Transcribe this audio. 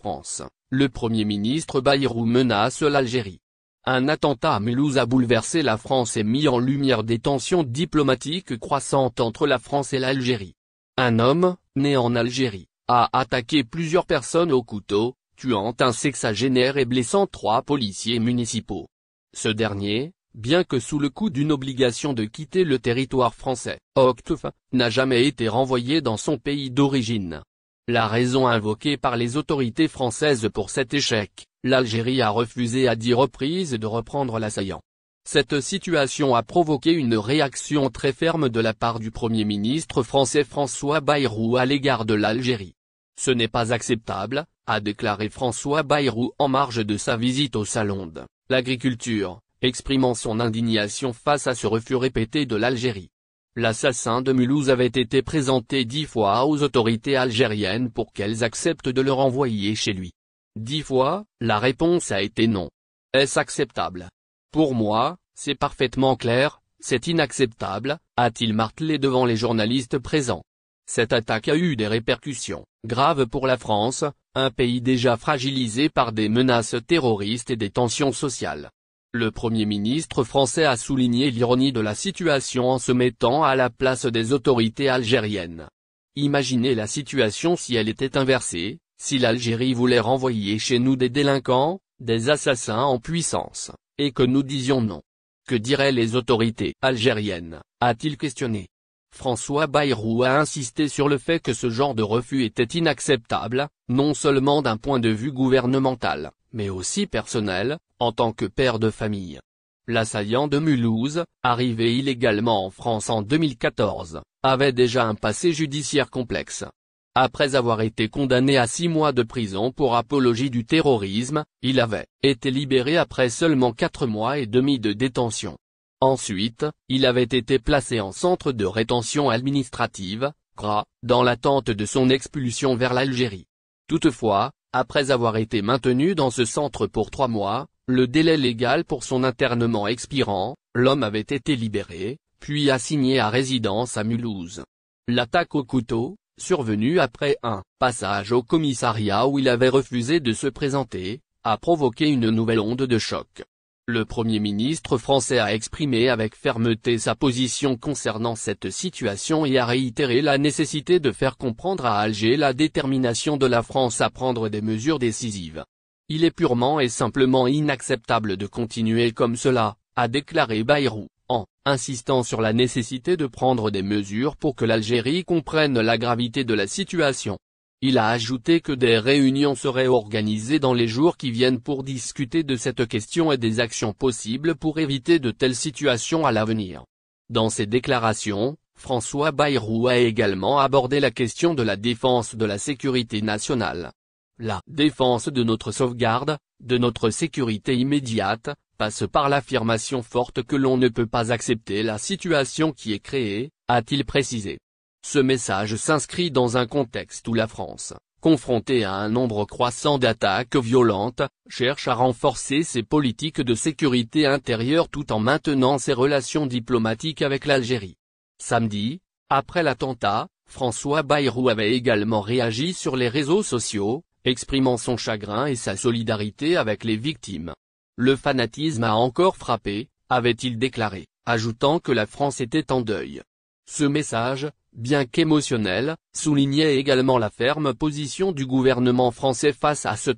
France, le Premier ministre Bayrou menace l'Algérie. Un attentat à Mulhouse a bouleversé la France et mis en lumière des tensions diplomatiques croissantes entre la France et l'Algérie. Un homme, né en Algérie, a attaqué plusieurs personnes au couteau, tuant un sexagénaire et blessant 3 policiers municipaux. Ce dernier, bien que sous le coup d'une obligation de quitter le territoire français, OQTF, n'a jamais été renvoyé dans son pays d'origine. La raison invoquée par les autorités françaises pour cet échec, l'Algérie a refusé à 10 reprises de reprendre l'assaillant. Cette situation a provoqué une réaction très ferme de la part du Premier ministre français François Bayrou à l'égard de l'Algérie. Ce n'est pas acceptable, a déclaré François Bayrou en marge de sa visite au salon de l'agriculture, exprimant son indignation face à ce refus répété de l'Algérie. L'assassin de Mulhouse avait été présenté 10 fois aux autorités algériennes pour qu'elles acceptent de le renvoyer chez lui. 10 fois, la réponse a été non. Est-ce acceptable? Pour moi, c'est parfaitement clair, c'est inacceptable, a-t-il martelé devant les journalistes présents. Cette attaque a eu des répercussions graves pour la France, un pays déjà fragilisé par des menaces terroristes et des tensions sociales. Le Premier ministre français a souligné l'ironie de la situation en se mettant à la place des autorités algériennes. Imaginez la situation si elle était inversée, si l'Algérie voulait renvoyer chez nous des délinquants, des assassins en puissance, et que nous disions non. Que diraient les autorités algériennes, a-t-il questionné. François Bayrou a insisté sur le fait que ce genre de refus était inacceptable, non seulement d'un point de vue gouvernemental, mais aussi personnel, en tant que père de famille. L'assaillant de Mulhouse, arrivé illégalement en France en 2014, avait déjà un passé judiciaire complexe. Après avoir été condamné à 6 mois de prison pour apologie du terrorisme, il avait été libéré après seulement 4 mois et demi de détention. Ensuite, il avait été placé en centre de rétention administrative, CRA, dans l'attente de son expulsion vers l'Algérie. Toutefois, après avoir été maintenu dans ce centre pour 3 mois, le délai légal pour son internement expirant, l'homme avait été libéré, puis assigné à résidence à Mulhouse. L'attaque au couteau, survenue après un passage au commissariat où il avait refusé de se présenter, a provoqué une nouvelle onde de choc. Le Premier ministre français a exprimé avec fermeté sa position concernant cette situation et a réitéré la nécessité de faire comprendre à Alger la détermination de la France à prendre des mesures décisives. Il est purement et simplement inacceptable de continuer comme cela, a déclaré Bayrou, en insistant sur la nécessité de prendre des mesures pour que l'Algérie comprenne la gravité de la situation. Il a ajouté que des réunions seraient organisées dans les jours qui viennent pour discuter de cette question et des actions possibles pour éviter de telles situations à l'avenir. Dans ses déclarations, François Bayrou a également abordé la question de la défense de la sécurité nationale. La défense de notre sauvegarde, de notre sécurité immédiate, passe par l'affirmation forte que l'on ne peut pas accepter la situation qui est créée, a-t-il précisé. Ce message s'inscrit dans un contexte où la France, confrontée à un nombre croissant d'attaques violentes, cherche à renforcer ses politiques de sécurité intérieure tout en maintenant ses relations diplomatiques avec l'Algérie. Samedi, après l'attentat, François Bayrou avait également réagi sur les réseaux sociaux, exprimant son chagrin et sa solidarité avec les victimes. Le fanatisme a encore frappé, avait-il déclaré, ajoutant que la France était en deuil. Ce message, bien qu'émotionnel, soulignait également la ferme position du gouvernement français face à ce